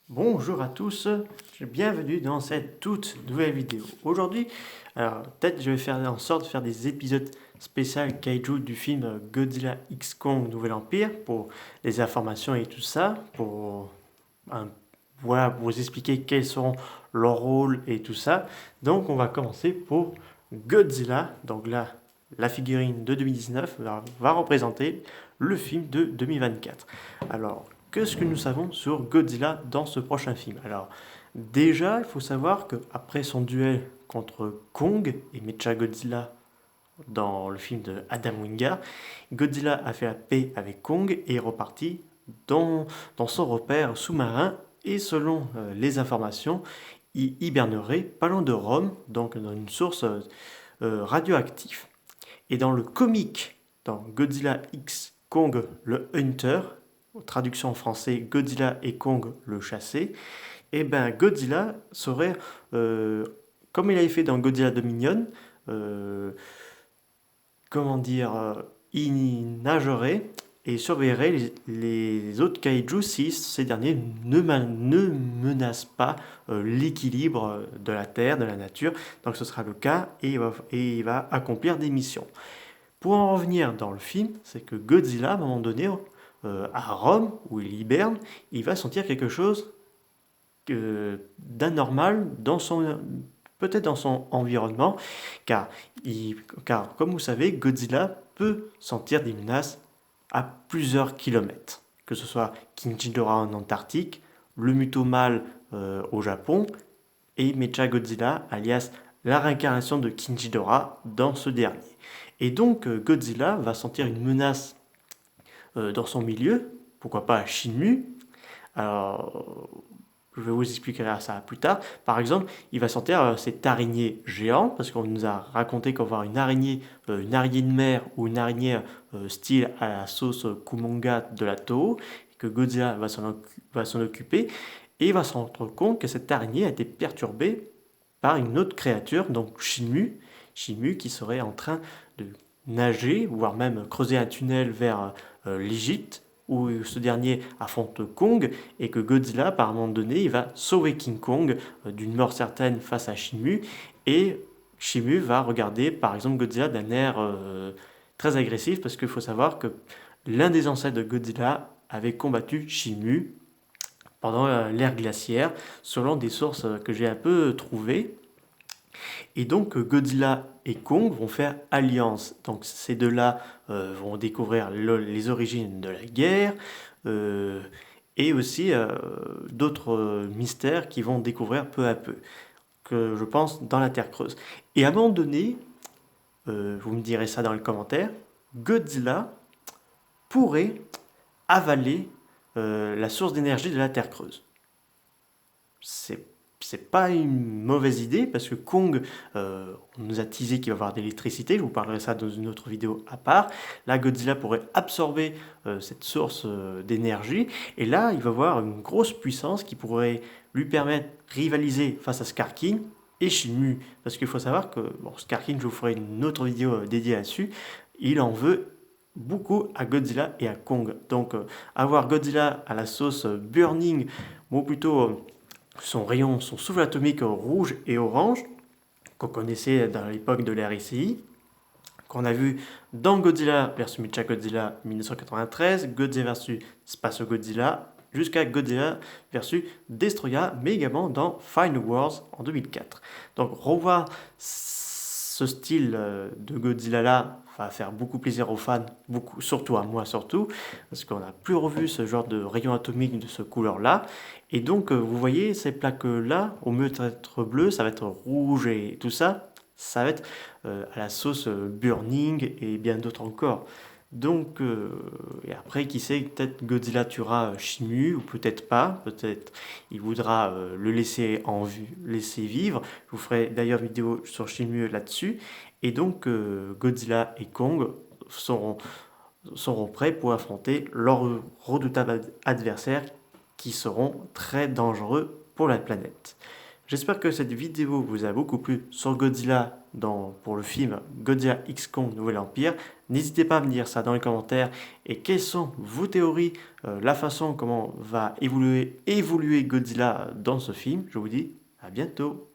Bonjour à tous, bienvenue dans cette toute nouvelle vidéo. Aujourd'hui, alors peut-être je vais faire en sorte de faire des épisodes spéciaux Kaiju du film Godzilla X Kong Nouvel Empire pour les informations et tout ça, pour voilà, pour vous expliquer quels seront leurs rôles et tout ça. Donc on va commencer pour Godzilla. Donc là, la figurine de 2019 va représenter le film de 2024. Alors, qu'est-ce que nous savons sur Godzilla dans ce prochain film? Alors, déjà, il faut savoir qu'après son duel contre Kong et Mechagodzilla dans le film de Adam Wingard, Godzilla a fait la paix avec Kong et est reparti dans son repère sous-marin. Et selon les informations, il hibernerait pas loin de Rome, donc dans une source radioactive. Et dans le comic, dans Godzilla X Kong le Hunter, traduction en français Godzilla et Kong le chassé, et ben Godzilla serait, comme il avait fait dans Godzilla Dominion, euh, comment dire, il nagerait et surveillerait les autres kaiju si ces derniers ne menacent pas l'équilibre de la Terre, de la nature. Donc ce sera le cas et il va accomplir des missions. Pour en revenir dans le film, c'est que Godzilla, à un moment donné, à Rome, où il hiberne, il va sentir quelque chose d'anormal peut-être dans son environnement, car, car comme vous savez, Godzilla peut sentir des menaces à plusieurs kilomètres, que ce soit King Ghidorah en Antarctique, le Mutomal au Japon, et Mechagodzilla, alias la réincarnation de King Ghidorah dans ce dernier. Et donc Godzilla va sentir une menace dans son milieu, pourquoi pas à Shinmu. Alors, je vais vous expliquer ça plus tard. Par exemple, il va sentir cette araignée géante, parce qu'on nous a raconté qu'on va avoir une araignée de mer ou une araignée style à la sauce Kumonga de la Toho, et que Godzilla va s'en occuper, et il va se rendre compte que cette araignée a été perturbée par une autre créature, donc Shinmu, Shinmu qui serait en train de nager, voire même creuser un tunnel vers l'Égypte, où ce dernier affronte Kong, et que Godzilla, par un moment donné, il va sauver King Kong d'une mort certaine face à Shinmu, et Shinmu va regarder, par exemple, Godzilla d'un air très agressif, parce qu'il faut savoir que l'un des ancêtres de Godzilla avait combattu Shinmu pendant l'ère glaciaire, selon des sources que j'ai un peu trouvées. Et donc Godzilla et Kong vont faire alliance. Donc ces deux-là vont découvrir les origines de la guerre euh, et aussi d'autres mystères qu'ils vont découvrir peu à peu, que je pense dans la Terre creuse. Et à un moment donné, vous me direz ça dans les commentaires, Godzilla pourrait avaler la source d'énergie de la Terre creuse. C'est pas une mauvaise idée parce que Kong, on nous a teasé qu'il va avoir de l'électricité, je vous parlerai ça dans une autre vidéo à part. Là, Godzilla pourrait absorber cette source d'énergie et là, il va avoir une grosse puissance qui pourrait lui permettre de rivaliser face à Skarking et Shinmu. Parce qu'il faut savoir que, bon, Skarking, je vous ferai une autre vidéo dédiée là-dessus, il en veut beaucoup à Godzilla et à Kong. Donc, avoir Godzilla à la sauce Burning, ou plutôt son souffle atomique rouge et orange, qu'on connaissait dans l'époque de l'ère ICI, qu'on a vu dans Godzilla vs Mechagodzilla 1993, Godzilla vs Space Godzilla, jusqu'à Godzilla vs Destroya, mais également dans Final Wars en 2004. Donc revoir ce style de Godzilla là va faire beaucoup plaisir aux fans, beaucoup, surtout à moi surtout, parce qu'on n'a plus revu ce genre de rayon atomique de ce couleur là. Et donc vous voyez ces plaques là, au mieux d'être bleu, ça va être rouge et tout ça, ça va être à la sauce Burning et bien d'autres encore. Donc, et après, qui sait, peut-être Godzilla tuera Shinmu, ou peut-être pas, peut-être il voudra le laisser en vue, laisser vivre. Je vous ferai d'ailleurs une vidéo sur Shinmu là-dessus. Et donc, Godzilla et Kong seront prêts pour affronter leurs redoutables adversaires qui seront très dangereux pour la planète. J'espère que cette vidéo vous a beaucoup plu sur Godzilla pour le film Godzilla X Kong Nouvel Empire. N'hésitez pas à me dire ça dans les commentaires et quelles sont vos théories, la façon comment va évoluer Godzilla dans ce film. Je vous dis à bientôt.